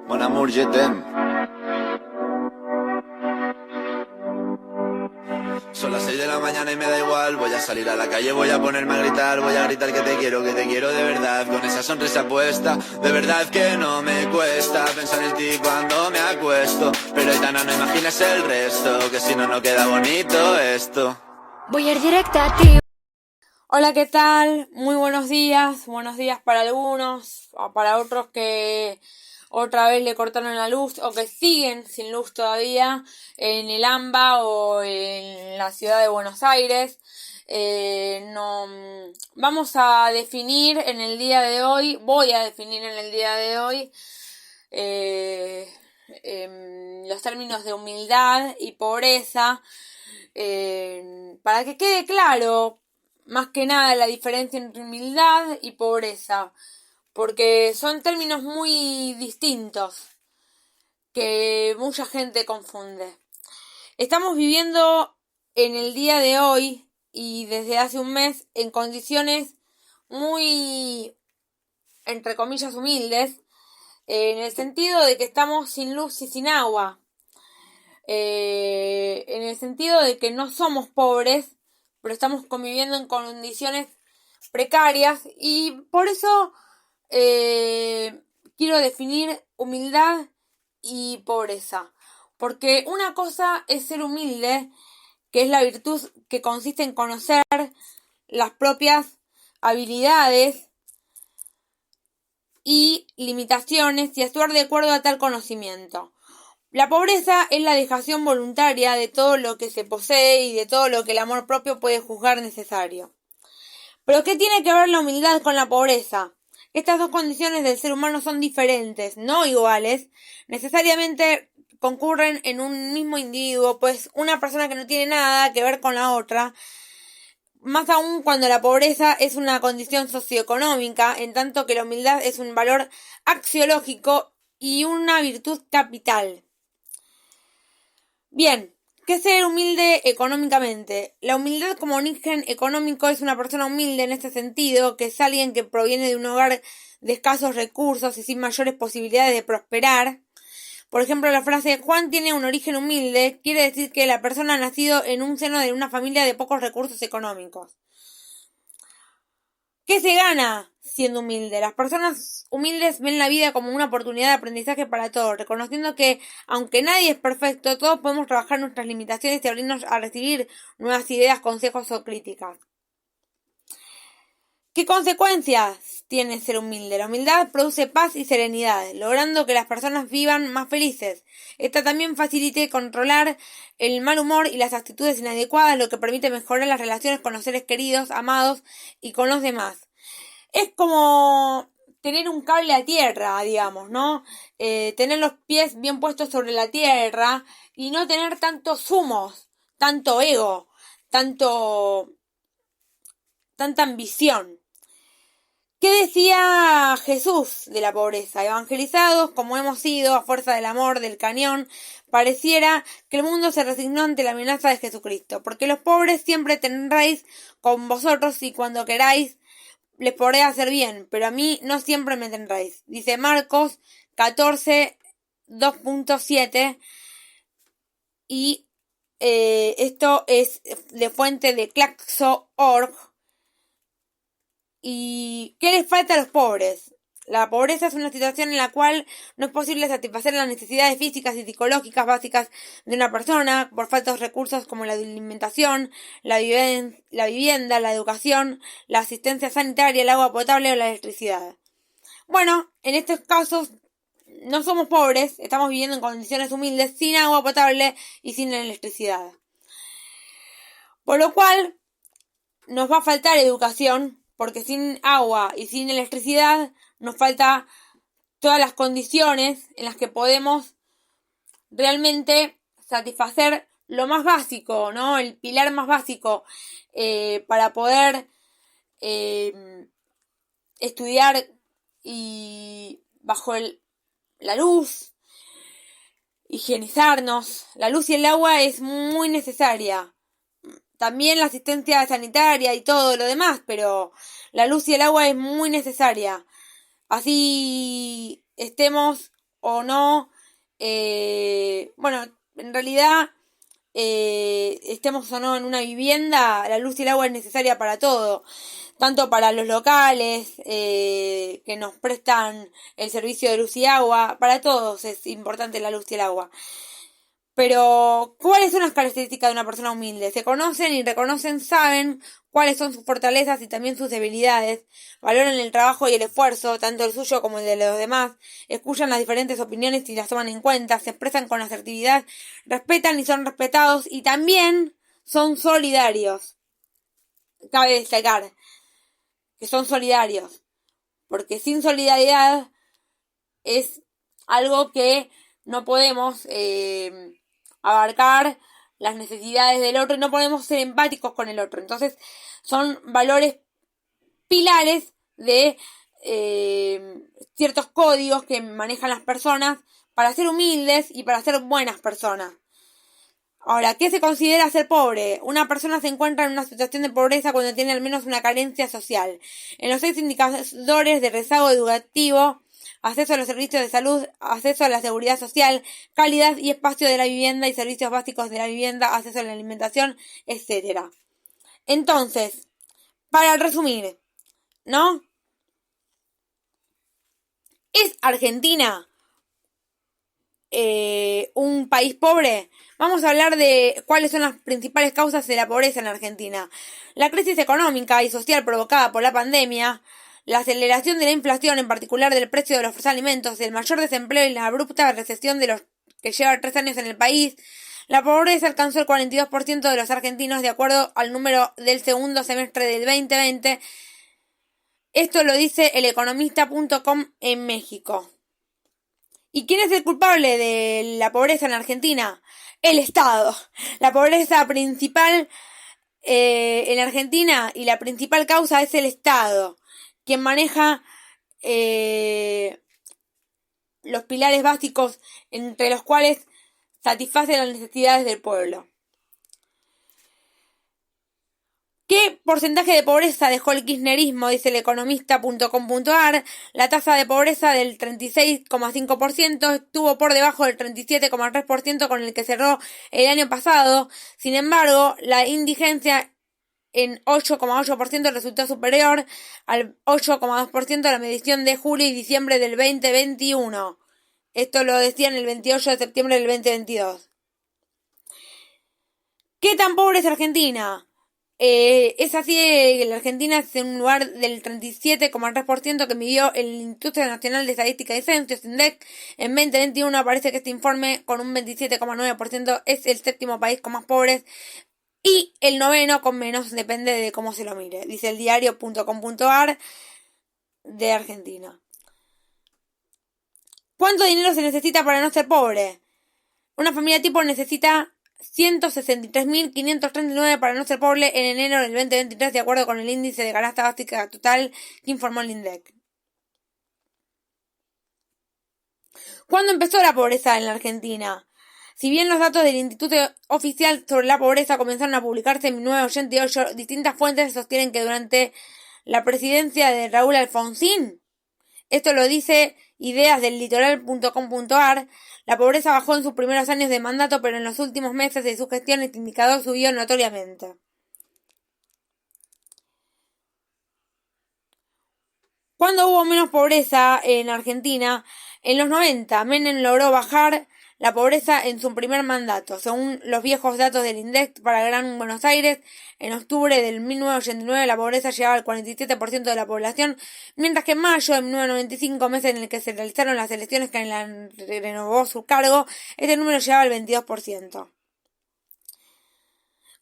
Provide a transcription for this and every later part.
Mon amour, je t'aime. Son las 6 de la mañana y me da igual. Voy a salir a la calle, voy a ponerme a gritar. Voy a gritar que te quiero de verdad. Con esa sonrisa puesta, de verdad que no me cuesta pensar en ti cuando me acuesto. Pero Aitana, no imagines el resto, que si no, no queda bonito esto. Voy a ir directa a ti. Hola, ¿qué tal? Muy buenos días para algunos, o para otros que otra vez le cortaron la luz o que siguen sin luz todavía en el AMBA o en la ciudad de Buenos Aires. Vamos a definir en el día de hoy, voy a definir en el día de hoy los términos de humildad y pobreza para que quede claro más que nada la diferencia entre humildad y pobreza, porque son términos muy distintos que mucha gente confunde. Estamos viviendo en el día de hoy y desde hace un mes en condiciones muy, entre comillas, humildes, en el sentido de que estamos sin luz y sin agua, en el sentido de que no somos pobres, pero estamos conviviendo en condiciones precarias y por eso quiero definir humildad y pobreza. Porque una cosa es ser humilde, que es la virtud que consiste en conocer las propias habilidades y limitaciones y actuar de acuerdo a tal conocimiento. La pobreza es la dejación voluntaria de todo lo que se posee y de todo lo que el amor propio puede juzgar necesario. ¿Pero qué tiene que ver la humildad con la pobreza? Estas dos condiciones del ser humano son diferentes, no iguales, necesariamente concurren en un mismo individuo, pues una persona que no tiene nada que ver con la otra, más aún cuando la pobreza es una condición socioeconómica, en tanto que la humildad es un valor axiológico y una virtud capital. Bien, ¿qué es ser humilde económicamente? La humildad como origen económico es una persona humilde en este sentido, que es alguien que proviene de un hogar de escasos recursos y sin mayores posibilidades de prosperar. Por ejemplo, la frase Juan tiene un origen humilde quiere decir que la persona ha nacido en un seno de una familia de pocos recursos económicos. ¿Qué se gana siendo humilde? Las personas humildes ven la vida como una oportunidad de aprendizaje para todos, reconociendo que, aunque nadie es perfecto, todos podemos trabajar nuestras limitaciones y abrirnos a recibir nuevas ideas, consejos o críticas. ¿Qué consecuencias tiene ser humilde? La humildad produce paz y serenidad, logrando que las personas vivan más felices. Esta también facilita controlar el mal humor y las actitudes inadecuadas, lo que permite mejorar las relaciones con los seres queridos, amados y con los demás. Es como tener un cable a tierra, digamos, ¿no? Tener los pies bien puestos sobre la tierra y no tener tantos humos, tanto ego, tanta ambición. ¿Qué decía Jesús de la pobreza? Evangelizados como hemos sido a fuerza del amor, del cañón, pareciera que el mundo se resignó ante la amenaza de Jesucristo, porque los pobres siempre tendréis con vosotros y cuando queráis les podré hacer bien, pero a mí no siempre me tendréis. Dice Marcos 14, 2.7 y esto es de fuente de Claxo.org. ¿Y qué les falta a los pobres? La pobreza es una situación en la cual no es posible satisfacer las necesidades físicas y psicológicas básicas de una persona por faltos recursos como la alimentación, la vivienda, la educación, la asistencia sanitaria, el agua potable o la electricidad. Bueno, en estos casos no somos pobres, estamos viviendo en condiciones humildes, sin agua potable y sin electricidad. Por lo cual, nos va a faltar educación, porque sin agua y sin electricidad nos falta todas las condiciones en las que podemos realmente satisfacer lo más básico, ¿no? El pilar más básico para poder estudiar y bajo la luz, higienizarnos. La luz y el agua es muy necesaria. También la asistencia sanitaria y todo lo demás, pero la luz y el agua es muy necesaria. Así estemos o no, en realidad, estemos o no en una vivienda, la luz y el agua es necesaria para todo, tanto para los locales que nos prestan el servicio de luz y agua, para todos es importante la luz y el agua. Pero, ¿cuáles son las características de una persona humilde? Se conocen y reconocen, saben cuáles son sus fortalezas y también sus debilidades, valoran el trabajo y el esfuerzo, tanto el suyo como el de los demás, escuchan las diferentes opiniones y las toman en cuenta, se expresan con asertividad, respetan y son respetados y también son solidarios. Cabe destacar que son solidarios, porque sin solidaridad es algo que no podemos abarcar las necesidades del otro y no podemos ser empáticos con el otro. Entonces son valores pilares de ciertos códigos que manejan las personas para ser humildes y para ser buenas personas. Ahora, ¿qué se considera ser pobre? Una persona se encuentra en una situación de pobreza cuando tiene al menos una carencia social. En los 6 indicadores de rezago educativo, acceso a los servicios de salud, acceso a la seguridad social, calidad y espacio de la vivienda y servicios básicos de la vivienda, acceso a la alimentación, etc. Entonces, para resumir, ¿no? ¿Es Argentina un país pobre? Vamos a hablar de cuáles son las principales causas de la pobreza en Argentina. La crisis económica y social provocada por la pandemia, la aceleración de la inflación, en particular del precio de los alimentos, el mayor desempleo y la abrupta recesión de los que lleva 3 años en el país. La pobreza alcanzó el 42% de los argentinos de acuerdo al número del segundo semestre del 2020. Esto lo dice eleconomista.com en México. ¿Y quién es el culpable de la pobreza en Argentina? El Estado. La pobreza principal en Argentina y la principal causa es el Estado, quien maneja los pilares básicos entre los cuales satisface las necesidades del pueblo. ¿Qué porcentaje de pobreza dejó el kirchnerismo? Dice el economista.com.ar. La tasa de pobreza del 36,5% estuvo por debajo del 37,3% con el que cerró el año pasado. Sin embargo, la indigencia en 8,8% resultó superior al 8,2% de la medición de julio y diciembre del 2021. Esto lo decían el 28 de septiembre del 2022. ¿Qué tan pobre es Argentina? Es así que la Argentina es en un lugar del 37,3% que midió el Instituto Nacional de Estadística y Censos, INDEC. En 2021 aparece que este informe, con un 27,9%, es el 7º país con más pobres y el 9º con menos, depende de cómo se lo mire. Dice el diario.com.ar de Argentina. ¿Cuánto dinero se necesita para no ser pobre? Una familia tipo necesita 163.539 para no ser pobre en enero del 2023, de acuerdo con el índice de canasta básica total que informó el INDEC. ¿Cuándo empezó la pobreza en la Argentina? Si bien los datos del Instituto Oficial sobre la Pobreza comenzaron a publicarse en 1988, distintas fuentes sostienen que durante la presidencia de Raúl Alfonsín, esto lo dice ideasdellitoral.com.ar, la pobreza bajó en sus primeros años de mandato, pero en los últimos meses de su gestión este indicador subió notoriamente. ¿Cuándo hubo menos pobreza en Argentina? En los 90, Menem logró bajar la pobreza en su primer mandato. Según los viejos datos del INDEC para Gran Buenos Aires, en octubre del 1989 la pobreza llegaba al 47% de la población, mientras que en mayo de 1995, mes en el que se realizaron las elecciones que renovó su cargo, este número llegaba al 22%.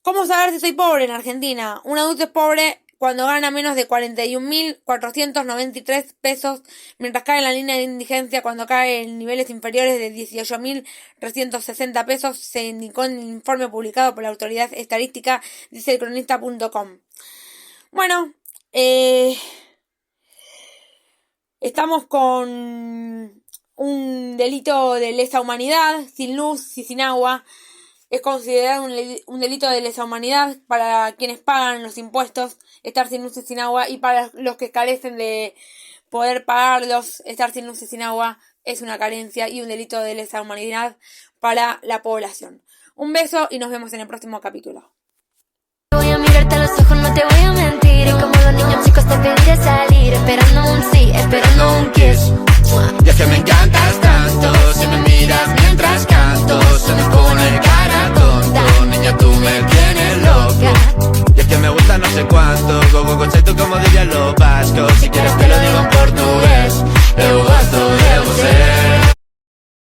¿Cómo saber si soy pobre en Argentina? Un adulto es pobre cuando gana menos de 41.493 pesos, mientras cae en la línea de indigencia cuando cae en niveles inferiores de 18.360 pesos, se indicó en el informe publicado por la Autoridad Estadística, dice el cronista.com. Bueno, estamos con un delito de lesa humanidad, sin luz y sin agua. Es considerado un delito de lesa humanidad para quienes pagan los impuestos, estar sin luz y sin agua, y para los que carecen de poder pagarlos, estar sin luz y sin agua, es una carencia y un delito de lesa humanidad para la población. Un beso y nos vemos en el próximo capítulo. Voy a mirarte a los ojos, no te voy a mentir. Y como los niños chicos te pediré salir, esperando un sí, esperando un kiss.